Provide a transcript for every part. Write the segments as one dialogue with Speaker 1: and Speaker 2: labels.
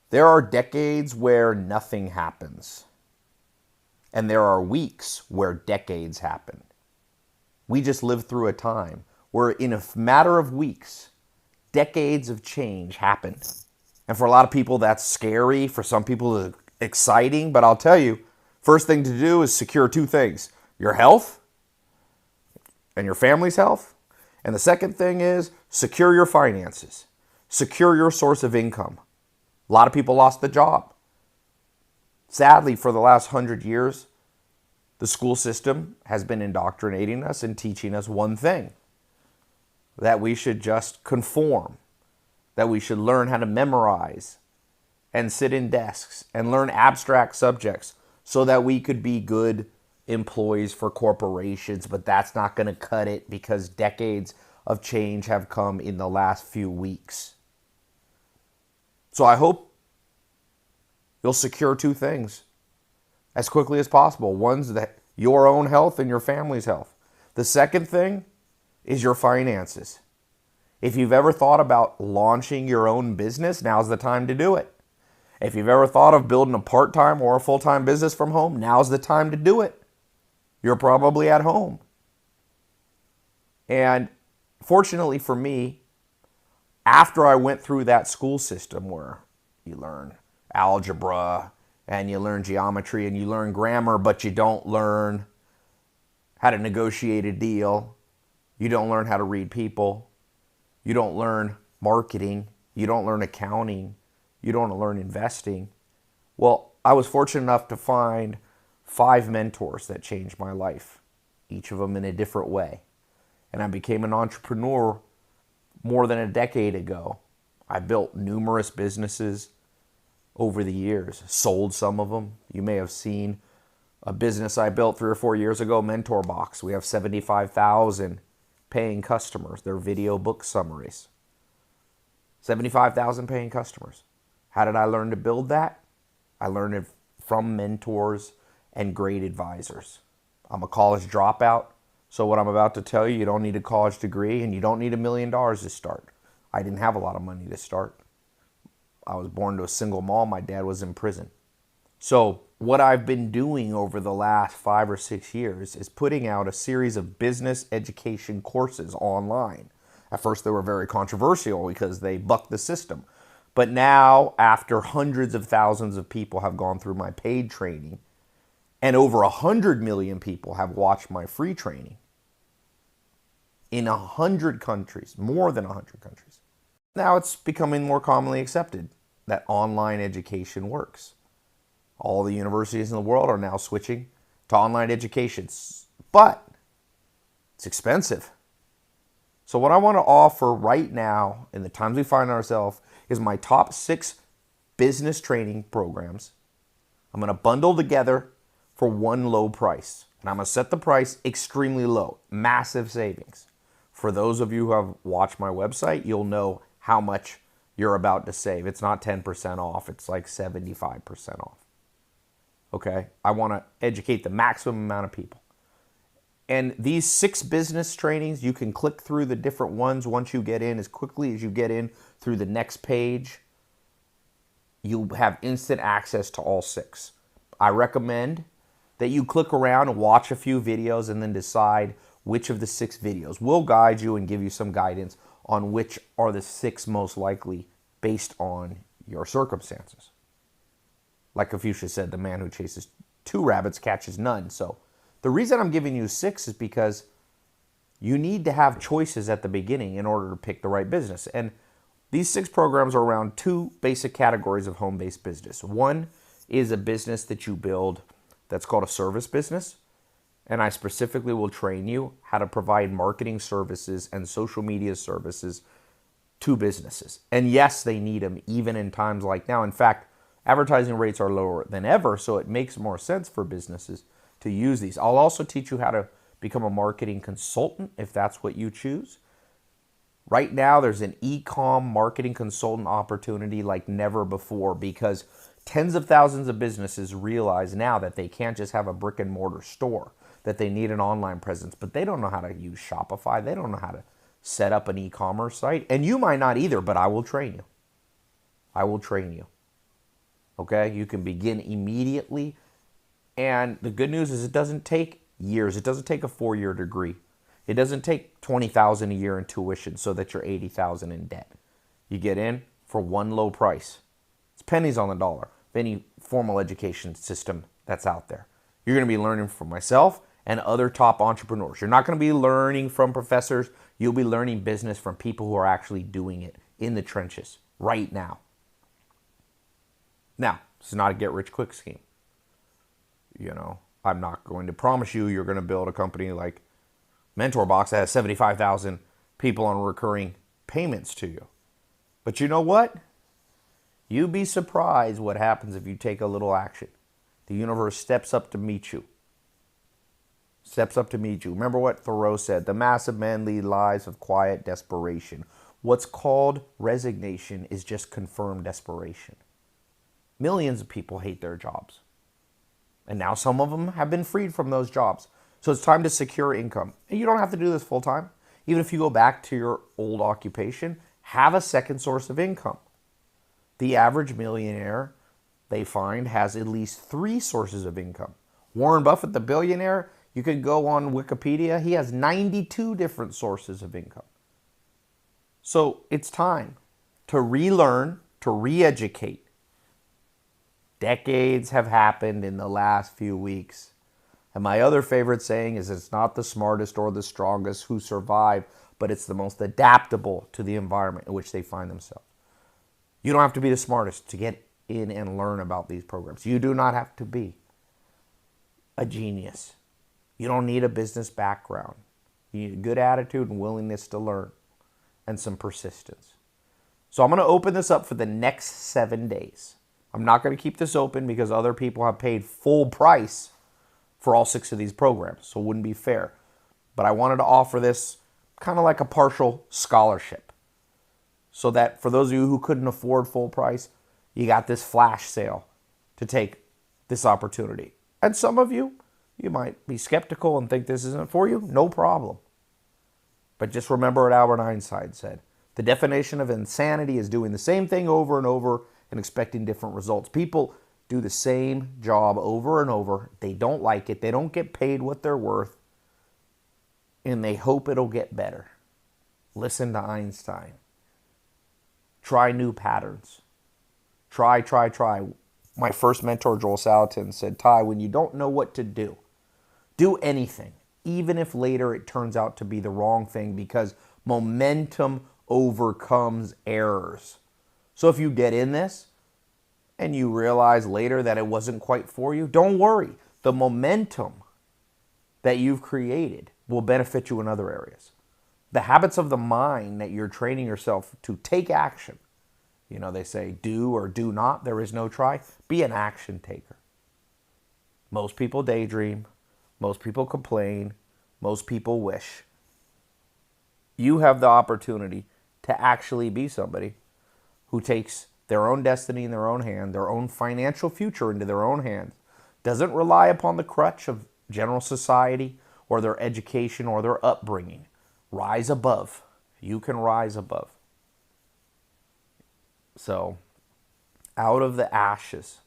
Speaker 1: There are decades where nothing happens, and there are weeks where decades happen. We just lived through a time where, in a matter of weeks, decades of change happened. And for a lot of people, that's scary. For some people, it's exciting. But I'll tell you, first thing to do is secure two things: your health and your family's health. And the second thing is secure your finances, secure your source of income. A lot of people lost the job. Sadly, for the last 100 years, the school system has been indoctrinating us and teaching us one thing: that we should just conform, that we should learn how to memorize and sit in desks and learn abstract subjects so that we could be good employees for corporations. But that's not going to cut it, because decades of change have come in the last few weeks. So I hope you'll secure two things as quickly as possible. One's that your own health and your family's health. The second thing is your finances. If you've ever thought about launching your own business, now's the time to do it. If you've ever thought of building a part-time or a full-time business from home, now's the time to do it. You're probably at home. And fortunately for me, after I went through that school system where you learn algebra and you learn geometry and you learn grammar, but you don't learn how to negotiate a deal, you don't learn how to read people, you don't learn marketing, you don't learn accounting, you don't learn investing. Well, I was fortunate enough to find 5 mentors that changed my life, each of them in a different way. And I became an entrepreneur more than a decade ago. I built numerous businesses over the years, sold some of them. You may have seen a business I built 3 or 4 years ago, Mentor Box. We have 75,000 paying customers. They're video book summaries. 75,000 paying customers. How did I learn to build that? I learned it from mentors and great advisors. I'm a college dropout, so what I'm about to tell you, you don't need a college degree and you don't need $1 million to start. I didn't have a lot of money to start. I was born to a single mom. My dad was in prison. So what I've been doing over the last 5 or 6 years is putting out a series of business education courses online. At first they were very controversial because they bucked the system. But now, after hundreds of thousands of people have gone through my paid training, and over 100 million people have watched my free training in 100 countries, more than 100 countries, now it's becoming more commonly accepted that online education works. All the universities in the world are now switching to online education, but it's expensive. So what I want to offer right now, in the times we find ourselves, is my top 6 business training programs. I'm going to bundle together for one low price. And I'm going to set the price extremely low, massive savings. For those of you who have watched my website, you'll know how much you're about to save. It's not 10% off, it's like 75% off. Okay? I want to educate the maximum amount of people. And these 6 business trainings, you can click through the different ones once you get in. As quickly as you get in through the next page, you'll have instant access to all 6. I recommend that you click around and watch a few videos and then decide which of the 6 videos. We'll guide you and give you some guidance on which are the 6 most likely based on your circumstances. Like Confucius said, the man who chases 2 rabbits catches none. So the reason I'm giving you 6 is because you need to have choices at the beginning in order to pick the right business. And these 6 programs are around 2 basic categories of home-based business. One is a business that you build that's called a service business. And I specifically will train you how to provide marketing services and social media services to businesses. And yes, they need them even in times like now. In fact, advertising rates are lower than ever, so it makes more sense for businesses to use these. I'll also teach you how to become a marketing consultant if that's what you choose. Right now, there's an e-com marketing consultant opportunity like never before, because tens of thousands of businesses realize now that they can't just have a brick and mortar store, that they need an online presence, but they don't know how to use Shopify. They don't know how to set up an e-commerce site. And you might not either, but I will train you. I will train you. Okay? You can begin immediately. And the good news is it doesn't take years. It doesn't take a 4-year degree. It doesn't take $20,000 a year in tuition so that you're $80,000 in debt. You get in for one low price. It's pennies on the dollar of any formal education system that's out there. You're going to be learning from myself and other top entrepreneurs. You're not going to be learning from professors. You'll be learning business from people who are actually doing it in the trenches right now. Now, this is not a get-rich-quick scheme. You know, I'm not going to promise you're going to build a company like MentorBox that has 75,000 people on recurring payments to you. But you know what? You'd be surprised what happens if you take a little action. The universe steps up to meet you. Steps up to meet you. Remember what Thoreau said, the mass of men lead lives of quiet desperation. What's called resignation is just confirmed desperation. Millions of people hate their jobs. And now some of them have been freed from those jobs. So it's time to secure income. And you don't have to do this full time. Even if you go back to your old occupation, have a second source of income. The average millionaire, they find, has at least 3 sources of income. Warren Buffett, the billionaire, you could go on Wikipedia, he has 92 different sources of income. So it's time to relearn, to re-educate. Decades have happened in the last few weeks. And my other favorite saying is it's not the smartest or the strongest who survive, but it's the most adaptable to the environment in which they find themselves. You don't have to be the smartest to get in and learn about these programs. You do not have to be a genius. You don't need a business background. You need a good attitude and willingness to learn and some persistence. So I'm going to open this up for the next 7 days. I'm not going to keep this open because other people have paid full price for all 6 of these programs, so it wouldn't be fair. But I wanted to offer this kind of like a partial scholarship so that for those of you who couldn't afford full price, you got this flash sale to take this opportunity. And some of you, you might be skeptical and think this isn't for you. No problem. But just remember what Albert Einstein said. The definition of insanity is doing the same thing over and over and expecting different results. People do the same job over and over. They don't like it. They don't get paid what they're worth. And they hope it'll get better. Listen to Einstein. Try new patterns. Try. My first mentor, Joel Salatin, said, Ty, when you don't know what to do anything, even if later it turns out to be the wrong thing, because momentum overcomes errors. So if you get in this and you realize later that it wasn't quite for you, don't worry. The momentum that you've created will benefit you in other areas. The habits of the mind that you're training yourself to take action. You know, they say do or do not. There is no try. Be an action taker. Most people daydream. Most people complain. Most people wish. You have the opportunity to actually be somebody who takes their own destiny in their own hand, their own financial future into their own hands, doesn't rely upon the crutch of general society or their education or their upbringing. Rise above. You can rise above. So, out of the ashes,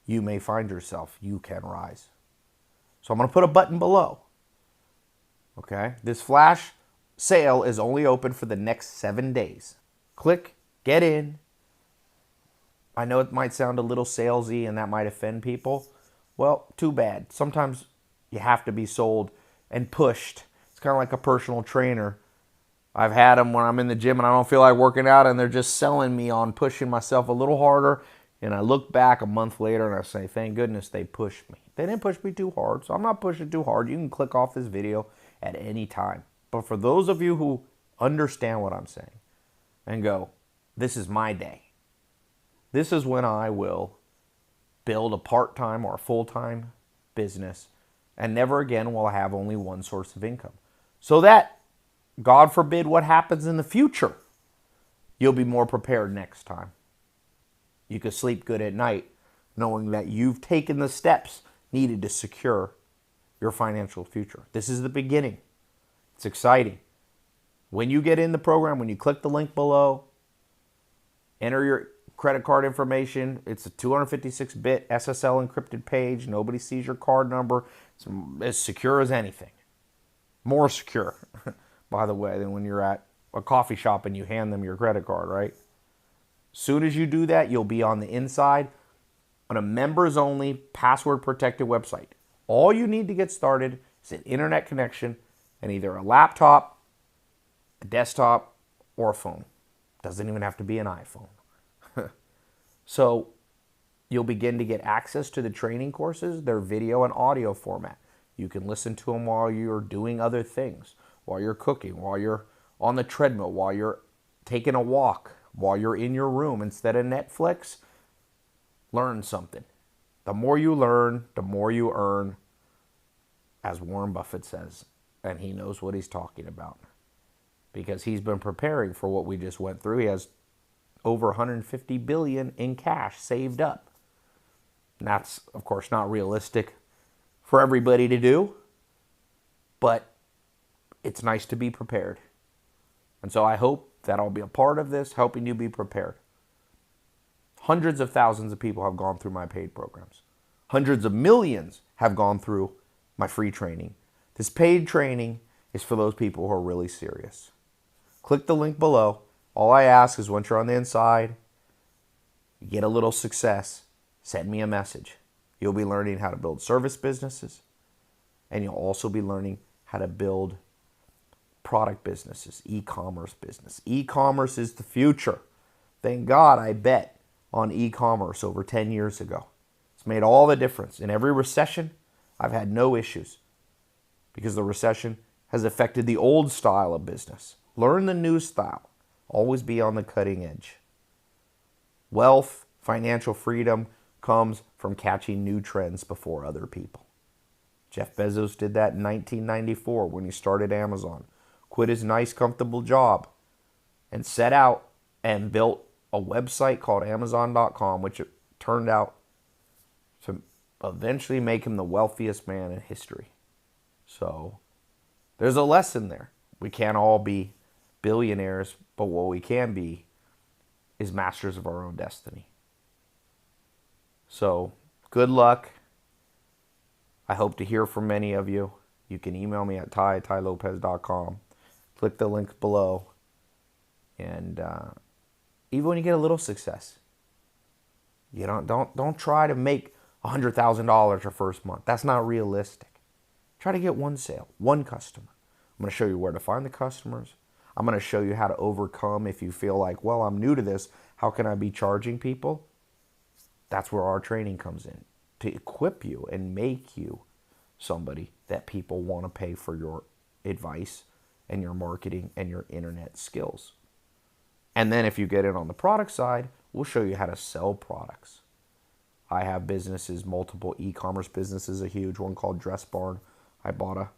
Speaker 1: you may find yourself. You can rise. So I'm going to put a button below. Okay? This flash sale is only open for the next 7 days. Click, get in. I know it might sound a little salesy and that might offend people. Well, too bad. Sometimes you have to be sold and pushed. It's kind of like a personal trainer. I've had them when I'm in the gym and I don't feel like working out and they're just selling me on pushing myself a little harder. And I look back a month later and I say, thank goodness they pushed me. They didn't push me too hard, so I'm not pushing too hard. You can click off this video at any time. But for those of you who understand what I'm saying and go, this is my day. This is when I will build a part-time or a full-time business and never again will I have only one source of income. So that, God forbid what happens in the future, you'll be more prepared next time. You can sleep good at night knowing that you've taken the steps needed to secure your financial future. This is the beginning. It's exciting. When you get in the program, when you click the link below, enter your credit card information. It's a 256-bit SSL encrypted page. Nobody sees your card number. It's as secure as anything. More secure, by the way, than when you're at a coffee shop and you hand them your credit card, right? Soon as you do that, you'll be on the inside on a members-only, password-protected website. All you need to get started is an internet connection and either a laptop, a desktop, or a phone. Doesn't even have to be an iPhone. So you'll begin to get access to the training courses. They're video and audio format. You can listen to them while you're doing other things, while you're cooking, while you're on the treadmill, while you're taking a walk, while you're in your room. Instead of Netflix, learn something. The more you learn, the more you earn, as Warren Buffett says. And he knows what he's talking about because he's been preparing for what we just went through. He has over 150 billion in cash saved up. And that's, of course, not realistic for everybody to do, but it's nice to be prepared. And so I hope that I'll be a part of this, helping you be prepared. Hundreds of thousands of people have gone through my paid programs. Hundreds of millions have gone through my free training. This paid training is for those people who are really serious. Click the link below. All I ask is once you're on the inside, you get a little success, send me a message. You'll be learning how to build service businesses, and you'll also be learning how to build product businesses, e-commerce business. E-commerce is the future. Thank God I bet on e-commerce over 10 years ago. It's made all the difference. In every recession, I've had no issues because the recession has affected the old style of business. Learn the new style. Always be on the cutting edge. Wealth, financial freedom comes from catching new trends before other people. Jeff Bezos did that in 1994 when he started Amazon. Quit his nice, comfortable job and set out and built a website called Amazon.com, which it turned out to eventually make him the wealthiest man in history. So there's a lesson there. We can't all be billionaires, but what we can be is masters of our own destiny. So good luck. I hope to hear from many of you. You can email me at ty@tylopez.com. Click the link below. And even when you get a little success, you don't try to make $100,000 your first month. That's not realistic. Try to get one sale, one customer. I'm going to show you where to find the customers. I'm going to show you how to overcome if you feel like, well, I'm new to this. How can I be charging people? That's where our training comes in, to equip you and make you somebody that people want to pay for your advice and your marketing and your internet skills. And then if you get in on the product side, we'll show you how to sell products. I have businesses, multiple e-commerce businesses, a huge one called Dress Barn. I bought a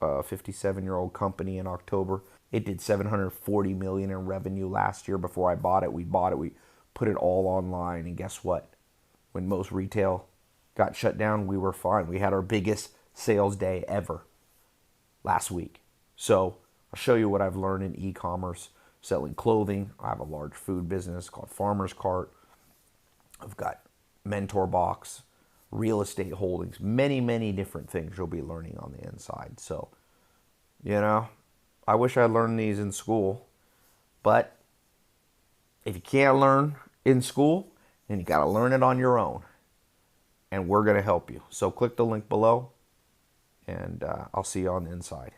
Speaker 1: 57-year-old company in October. It did $740 million in revenue last year. Before I bought it, we put it all online. And guess what? When most retail got shut down, we were fine. We had our biggest sales day ever last week. So I'll show you what I've learned in e-commerce, selling clothing. I have a large food business called Farmer's Cart. I've got Mentor Box, real estate holdings, many, many different things you'll be learning on the inside. So, I wish I learned these in school, but if you can't learn in school, then you got to learn it on your own, and we're going to help you. So click the link below, and I'll see you on the inside.